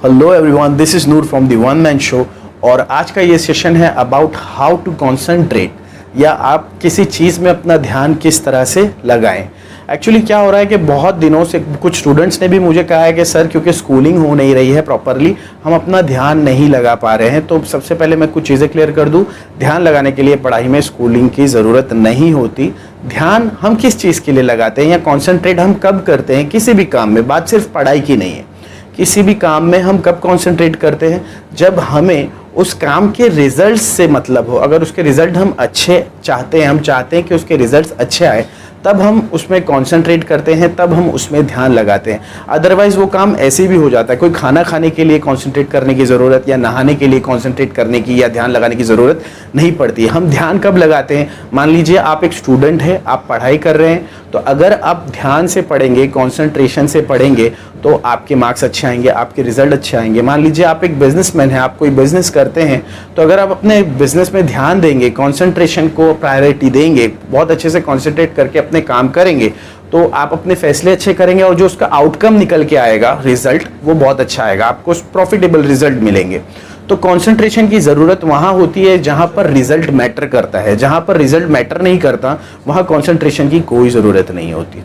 Hello everyone, this is Noor from the one man show. और आज का ये सेशन है अबाउट हाउ टू कॉन्सेंट्रेट, या आप किसी चीज़ में अपना ध्यान किस तरह से लगाएं। एक्चुअली क्या हो रहा है कि बहुत दिनों से कुछ स्टूडेंट्स ने भी मुझे कहा है कि सर क्योंकि स्कूलिंग हो नहीं रही है प्रॉपरली, हम अपना ध्यान नहीं लगा पा रहे हैं। तो सबसे पहले मैं कुछ चीज़ें क्लियर कर दूं। ध्यान लगाने के लिए पढ़ाई में स्कूलिंग की ज़रूरत नहीं होती। ध्यान हम किस चीज़ के लिए लगाते हैं या कॉन्सेंट्रेट हम कब करते हैं किसी भी काम में, बात सिर्फ पढ़ाई की नहीं है। किसी भी काम में हम कब कॉन्सेंट्रेट करते हैं, जब हमें उस काम के रिजल्ट से मतलब हो। अगर उसके रिजल्ट हम अच्छे चाहते हैं, हम चाहते हैं कि उसके रिजल्ट्स अच्छे आए, तब हम उसमें कॉन्सेंट्रेट करते हैं, तब हम उसमें ध्यान लगाते हैं। अदरवाइज़ वो काम ऐसे भी हो जाता है। कोई खाना खाने के लिए कॉन्सेंट्रेट करने की ज़रूरत या नहाने के लिए कॉन्सेंट्रेट करने की या ध्यान लगाने की ज़रूरत नहीं पड़ती। हम ध्यान कब लगाते हैं? मान लीजिए आप एक स्टूडेंट है, आप पढ़ाई कर रहे हैं, तो अगर आप ध्यान से पढ़ेंगे, कॉन्सेंट्रेशन से पढ़ेंगे, तो आपके मार्क्स अच्छे आएंगे, आपके रिजल्ट अच्छे आएंगे। मान लीजिए आप एक बिजनेसमैन हैं, आप कोई बिजनेस करते हैं, तो अगर आप अपने बिजनेस में ध्यान देंगे, कॉन्सेंट्रेशन को प्रायोरिटी देंगे, बहुत अच्छे से कॉन्सेंट्रेट करके अपने काम करेंगे, तो आप अपने फैसले अच्छे करेंगे और जो उसका आउटकम निकल के आएगा, रिजल्ट, वो बहुत अच्छा आएगा, आपको प्रॉफिटेबल रिजल्ट मिलेंगे। तो कंसंट्रेशन की ज़रूरत वहाँ होती है जहाँ पर रिजल्ट मैटर करता है। जहाँ पर रिजल्ट मैटर नहीं करता, वहाँ कंसंट्रेशन की कोई ज़रूरत नहीं होती।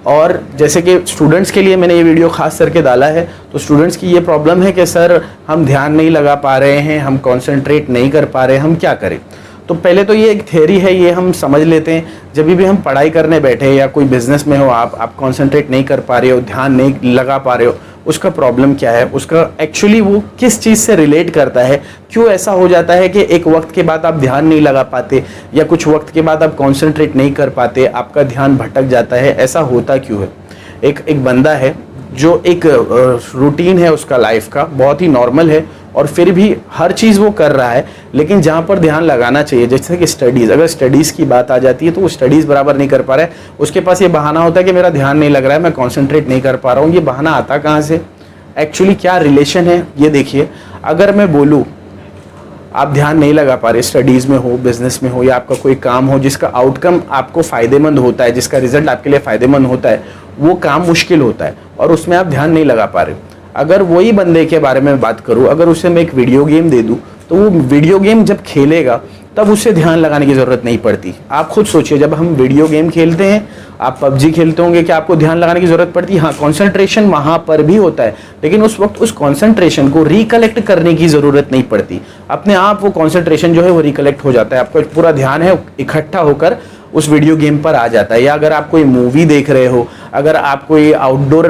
और जैसे कि स्टूडेंट्स के लिए मैंने ये वीडियो खास करके डाला है, तो स्टूडेंट्स की ये प्रॉब्लम है कि सर हम ध्यान नहीं लगा पा रहे हैं, हम कंसंट्रेट नहीं कर पा रहे हैं, हम क्या करें। तो पहले तो ये एक थ्योरी है, ये हम समझ लेते हैं। जब भी हम पढ़ाई करने बैठे या कोई बिजनेस में हो, आप कंसंट्रेट नहीं कर पा रहे हो, ध्यान नहीं लगा पा रहे हो, उसका प्रॉब्लम क्या है, उसका एक्चुअली वो किस चीज़ से रिलेट करता है। क्यों ऐसा हो जाता है कि एक वक्त के बाद आप ध्यान नहीं लगा पाते या कुछ वक्त के बाद आप कंसंट्रेट नहीं कर पाते, आपका ध्यान भटक जाता है, ऐसा होता क्यों है। एक बंदा है जो एक रूटीन है उसका लाइफ का, बहुत ही नॉर्मल है, और फिर भी हर चीज़ वो कर रहा है, लेकिन जहाँ पर ध्यान लगाना चाहिए, जैसे कि स्टडीज़, अगर स्टडीज़ की बात आ जाती है तो वो स्टडीज़ बराबर नहीं कर पा रहा है। उसके पास ये बहाना होता है कि मेरा ध्यान नहीं लग रहा है, मैं कॉन्सेंट्रेट नहीं कर पा रहा हूँ। ये बहाना आता कहाँ से? एक्चुअली क्या रिलेशन है ये देखिए। अगर मैं बोलूँ आप ध्यान नहीं लगा पा रहे, स्टडीज़ में हो, बिजनेस में हो, या आपका कोई काम हो जिसका आउटकम आपको फ़ायदेमंद होता है, जिसका रिजल्ट आपके लिए फ़ायदेमंद होता है, वो काम मुश्किल होता है और उसमें आप ध्यान नहीं लगा पा रहे। अगर वही बंदे के बारे में बात करूँ, अगर उसे मैं एक वीडियो गेम दे दूँ, तो वो वीडियो गेम जब खेलेगा तब उसे ध्यान लगाने की ज़रूरत नहीं पड़ती। आप खुद सोचिए, जब हम वीडियो गेम खेलते हैं, आप पबजी खेलते होंगे, कि आपको ध्यान लगाने की ज़रूरत पड़ती है? हाँ, कंसंट्रेशन वहाँ पर भी होता है, लेकिन उस वक्त उस कंसंट्रेशन को रिकलेक्ट करने की ज़रूरत नहीं पड़ती। अपने आप वो कंसंट्रेशन जो है वो रिकलेक्ट हो जाता है, आपका पूरा ध्यान है इकट्ठा होकर उस वीडियो गेम पर आ जाता है। या अगर आप कोई मूवी देख रहे हो, अगर आप कोई आउटडोर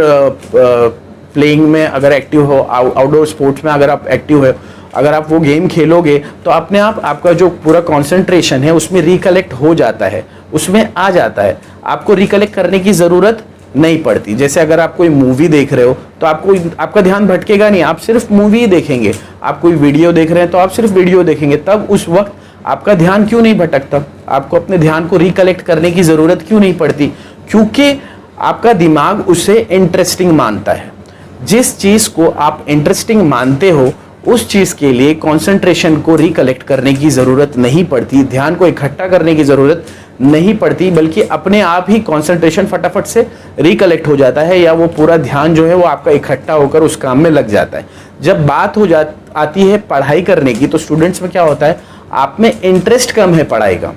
प्लेइंग में अगर एक्टिव हो, आउटडोर स्पोर्ट्स में अगर आप एक्टिव है, अगर आप वो गेम खेलोगे, तो अपने आप आपका जो पूरा कंसंट्रेशन है उसमें रिकलेक्ट हो जाता है, उसमें आ जाता है, आपको रिकलेक्ट करने की ज़रूरत नहीं पड़ती। जैसे अगर आप कोई मूवी देख रहे हो तो आपका ध्यान भटकेगा नहीं, आप सिर्फ मूवी ही देखेंगे। आप कोई वीडियो देख रहे हैं तो आप सिर्फ वीडियो देखेंगे, तब उस वक्त आपका ध्यान क्यों नहीं भटकता? आपको अपने ध्यान को रिकलेक्ट करने की ज़रूरत क्यों नहीं पड़ती? क्योंकि आपका दिमाग उसे इंटरेस्टिंग मानता है। जिस चीज़ को आप इंटरेस्टिंग मानते हो, उस चीज़ के लिए कंसंट्रेशन को रिकलेक्ट करने की ज़रूरत नहीं पड़ती, ध्यान को इकट्ठा करने की ज़रूरत नहीं पड़ती, बल्कि अपने आप ही कंसंट्रेशन फटाफट से रिकलेक्ट हो जाता है, या वो पूरा ध्यान जो है वो आपका इकट्ठा होकर उस काम में लग जाता है। जब बात आती है पढ़ाई करने की, तो स्टूडेंट्स में क्या होता है, आप में इंटरेस्ट कम है पढ़ाई का।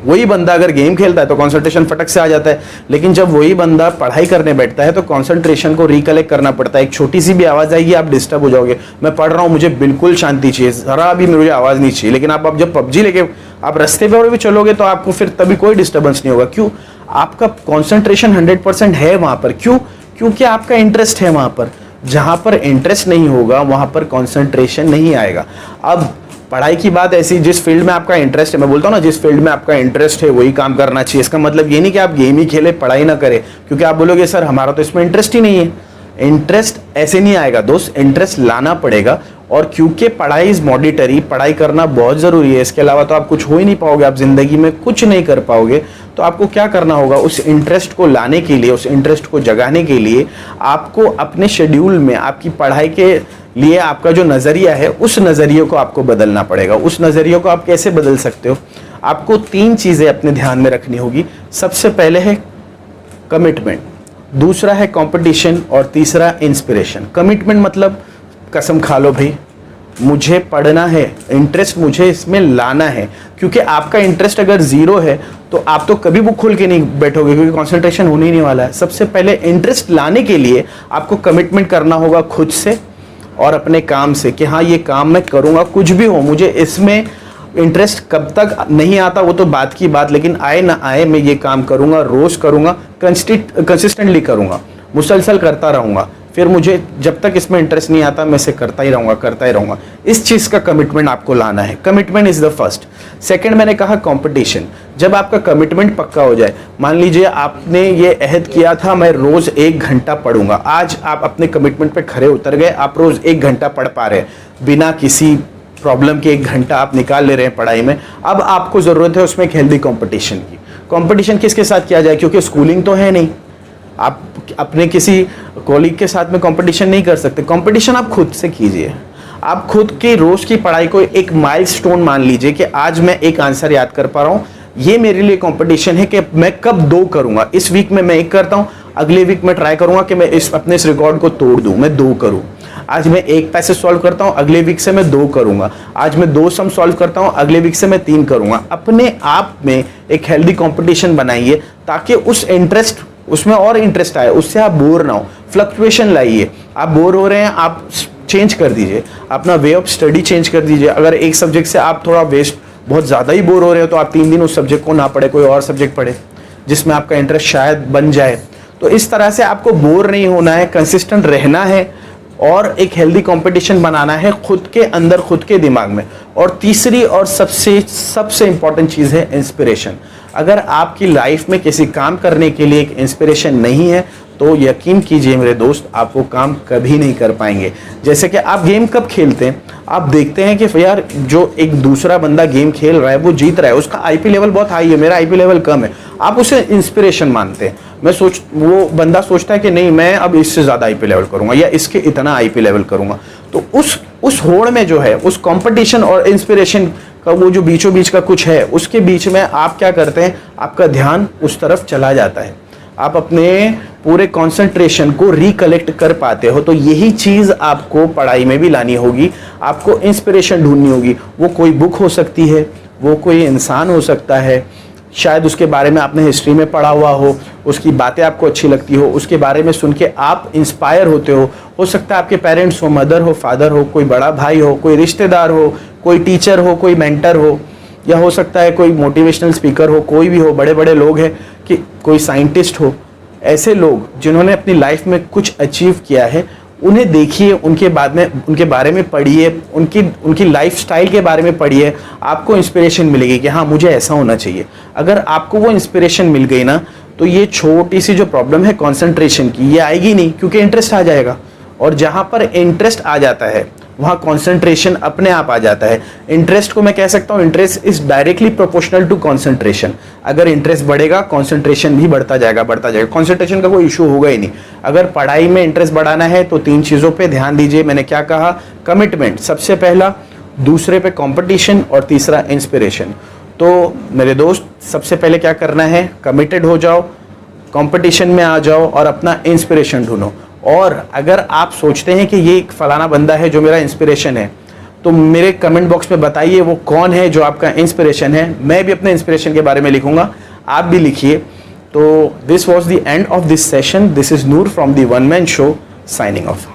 वही बंदा अगर गेम खेलता है तो कंसंट्रेशन फटक से आ जाता है, लेकिन जब वही बंदा पढ़ाई करने बैठता है तो कंसंट्रेशन को रिकलेक्ट करना पड़ता है। एक छोटी सी भी आवाज़ आएगी, आप डिस्टर्ब हो जाओगे। मैं पढ़ रहा हूँ, मुझे बिल्कुल शांति चाहिए, ज़रा भी मुझे आवाज़ नहीं चाहिए, लेकिन आप जब पबजी लेके आप रास्ते पर भी चलोगे तो आपको फिर तभी कोई डिस्टर्बेंस नहीं होगा। क्यों? आपका कॉन्सेंट्रेशन 100% है वहाँ पर। क्यों? क्योंकि आपका इंटरेस्ट है वहाँ पर। जहाँ पर इंटरेस्ट नहीं होगा वहाँ पर कॉन्सेंट्रेशन नहीं आएगा। अब पढ़ाई की बात ऐसी, जिस फील्ड में आपका इंटरेस्ट है, मैं बोलता हूँ ना, जिस फील्ड में आपका इंटरेस्ट है वही काम करना चाहिए। इसका मतलब ये नहीं कि आप गेम ही खेले, पढ़ाई ना करें, क्योंकि आप बोलोगे सर हमारा तो इसमें इंटरेस्ट ही नहीं है। इंटरेस्ट ऐसे नहीं आएगा दोस्त, इंटरेस्ट लाना पड़ेगा। और क्योंकि पढ़ाई इज मॉडिटरी, पढ़ाई करना बहुत ज़रूरी है, इसके अलावा तो आप कुछ हो ही नहीं पाओगे, आप ज़िंदगी में कुछ नहीं कर पाओगे। तो आपको क्या करना होगा, उस इंटरेस्ट को लाने के लिए, उस इंटरेस्ट को जगाने के लिए आपको अपने शेड्यूल में, आपकी पढ़ाई के लिए आपका जो नज़रिया है, उस नज़रिए को आपको बदलना पड़ेगा। उस नज़रिए को आप कैसे बदल सकते हो? आपको 3 चीज़ें अपने ध्यान में रखनी होगी। सबसे पहले है कमिटमेंट, दूसरा है कंपटीशन, और तीसरा इंस्पिरेशन। कमिटमेंट मतलब कसम खा लो भाई, मुझे पढ़ना है, इंटरेस्ट मुझे इसमें लाना है। क्योंकि आपका इंटरेस्ट अगर ज़ीरो है तो आप तो कभी बुक खोल के नहीं बैठोगे, क्योंकि कंसंट्रेशन होने ही नहीं वाला है। सबसे पहले इंटरेस्ट लाने के लिए आपको कमिटमेंट करना होगा खुद से और अपने काम से कि हाँ ये काम मैं करूँगा, कुछ भी हो मुझे इसमें इंटरेस्ट कब तक नहीं आता वो तो बात की बात, लेकिन आए ना आए मैं ये काम करूँगा, रोज़ करूँगा, कंसिस्टेंटली करूँगा, मुसलसल करता रहूँगा। फिर मुझे जब तक इसमें इंटरेस्ट नहीं आता मैं इसे करता ही रहूँगा। इस चीज़ का कमिटमेंट आपको लाना है। Commitment is the first. Second मैंने कहा कंपटीशन। जब आपका कमिटमेंट पक्का हो जाए, मान लीजिए आपने ये अहद किया था मैं रोज़ 1 घंटा पढ़ूंगा, आज आप अपने कमिटमेंट पे खरे उतर गए, आप रोज़ 1 घंटा पढ़ पा रहे हैं बिना किसी प्रॉब्लम के, 1 घंटा आप निकाल ले रहे हैं पढ़ाई में। अब आपको ज़रूरत है उसमें एक हेल्दी कॉम्पिटिशन की। कॉम्पिटिशन किसके साथ किया जाए, क्योंकि स्कूलिंग तो है नहीं, आप अपने किसी कॉलीग के साथ में कंपटीशन नहीं कर सकते। कंपटीशन आप खुद से कीजिए। आप खुद की रोज़ की पढ़ाई को एक माइलस्टोन मान लीजिए कि आज मैं एक आंसर याद कर पा रहा हूँ, ये मेरे लिए कंपटीशन है कि मैं कब 2 करूँगा। इस वीक में मैं 1 करता हूँ, अगले वीक में ट्राई करूँगा कि मैं अपने इस रिकॉर्ड को तोड़ दूँ, मैं 2 करूँ। आज मैं 1 पैसेज सॉल्व करता हूँ, अगले वीक से मैं 2 करूँगा। आज मैं 2 सम सॉल्व करता हूँ, अगले वीक से मैं 3 करूँगा। अपने आप में एक हेल्दी कंपटीशन बनाइए ताकि उसमें और इंटरेस्ट आए, उससे आप बोर ना हो। फ्लक्चुएशन लाइए। आप बोर हो रहे हैं, आप चेंज कर दीजिए, अपना वे ऑफ स्टडी चेंज कर दीजिए। अगर एक सब्जेक्ट से आप थोड़ा बहुत ज़्यादा ही बोर हो रहे हो तो आप 3 दिन उस सब्जेक्ट को ना पढ़े, कोई और सब्जेक्ट पढ़े जिसमें आपका इंटरेस्ट शायद बन जाए। तो इस तरह से आपको बोर नहीं होना है, कंसिस्टेंट रहना है और एक हेल्दी कंपटीशन बनाना है खुद के अंदर, खुद के दिमाग में। और तीसरी और सबसे इंपॉर्टेंट चीज़ है इंस्पिरेशन। अगर आपकी लाइफ में किसी काम करने के लिए एक इंस्पिरेशन नहीं है तो यकीन कीजिए मेरे दोस्त, आप वो काम कभी नहीं कर पाएंगे। जैसे कि आप गेम कब खेलते हैं, आप देखते हैं कि यार जो एक दूसरा बंदा गेम खेल रहा है वो जीत रहा है, उसका आईपी लेवल बहुत हाई है, मेरा आईपी लेवल कम है, आप उसे इंस्पिरेशन मानते हैं। वो बंदा सोचता है कि नहीं मैं अब इससे ज़्यादा आईपी लेवल करूँगा या इसके इतना आईपी लेवल करूँगा। तो उस होड़ में जो है, उस कंपटीशन और इंस्पिरेशन का वो जो बीचों बीच का कुछ है, उसके बीच में आप क्या करते हैं, आपका ध्यान उस तरफ चला जाता है, आप अपने पूरे कंसंट्रेशन को रिकलेक्ट कर पाते हो। तो यही चीज़ आपको पढ़ाई में भी लानी होगी। आपको इंस्पिरेशन ढूंढनी होगी। वो कोई बुक हो सकती है, वो कोई इंसान हो सकता है, शायद उसके बारे में आपने हिस्ट्री में पढ़ा हुआ हो, उसकी बातें आपको अच्छी लगती हो, उसके बारे में सुन के आप इंस्पायर होते हो सकता है आपके पेरेंट्स हो, मदर हो, फादर हो, कोई बड़ा भाई हो, कोई रिश्तेदार हो, कोई टीचर हो, कोई मेंटर हो, या हो सकता है कोई मोटिवेशनल स्पीकर हो, कोई भी हो, बड़े बड़े लोग हैं कि कोई साइंटिस्ट हो। ऐसे लोग जिन्होंने अपनी लाइफ में कुछ अचीव किया है, उन्हें देखिए, उनके बारे में पढ़िए, उनकी लाइफस्टाइल के बारे में पढ़िए, आपको इंस्पिरेशन मिलेगी कि हाँ मुझे ऐसा होना चाहिए। अगर आपको वो इंस्पिरेशन मिल गई ना, तो ये छोटी सी जो प्रॉब्लम है कंसंट्रेशन की, ये आएगी नहीं, क्योंकि इंटरेस्ट आ जाएगा। और जहाँ पर इंटरेस्ट आ जाता है वहाँ कंसंट्रेशन अपने आप आ जाता है। इंटरेस्ट को मैं कह सकता हूँ, interest is directly proportional to concentration. अगर इंटरेस्ट बढ़ेगा कंसंट्रेशन भी बढ़ता जाएगा। कंसंट्रेशन का कोई इशू होगा ही नहीं। अगर पढ़ाई में इंटरेस्ट बढ़ाना है तो 3 चीज़ों पे ध्यान दीजिए। मैंने क्या कहा, कमिटमेंट सबसे पहला, दूसरे पे कंपटीशन और तीसरा इंस्पिरेशन। तो मेरे दोस्त, सबसे पहले क्या करना है, कमिटेड हो जाओ, कंपटीशन में आ जाओ और अपना इंस्पिरेशन ढूंढो। और अगर आप सोचते हैं कि ये एक फलाना बंदा है जो मेरा इंस्पिरेशन है, तो मेरे कमेंट बॉक्स में बताइए वो कौन है जो आपका इंस्पिरेशन है। मैं भी अपने इंस्पिरेशन के बारे में लिखूंगा, आप भी लिखिए। तो this was the end of this session. This is Noor from the one man show, signing off.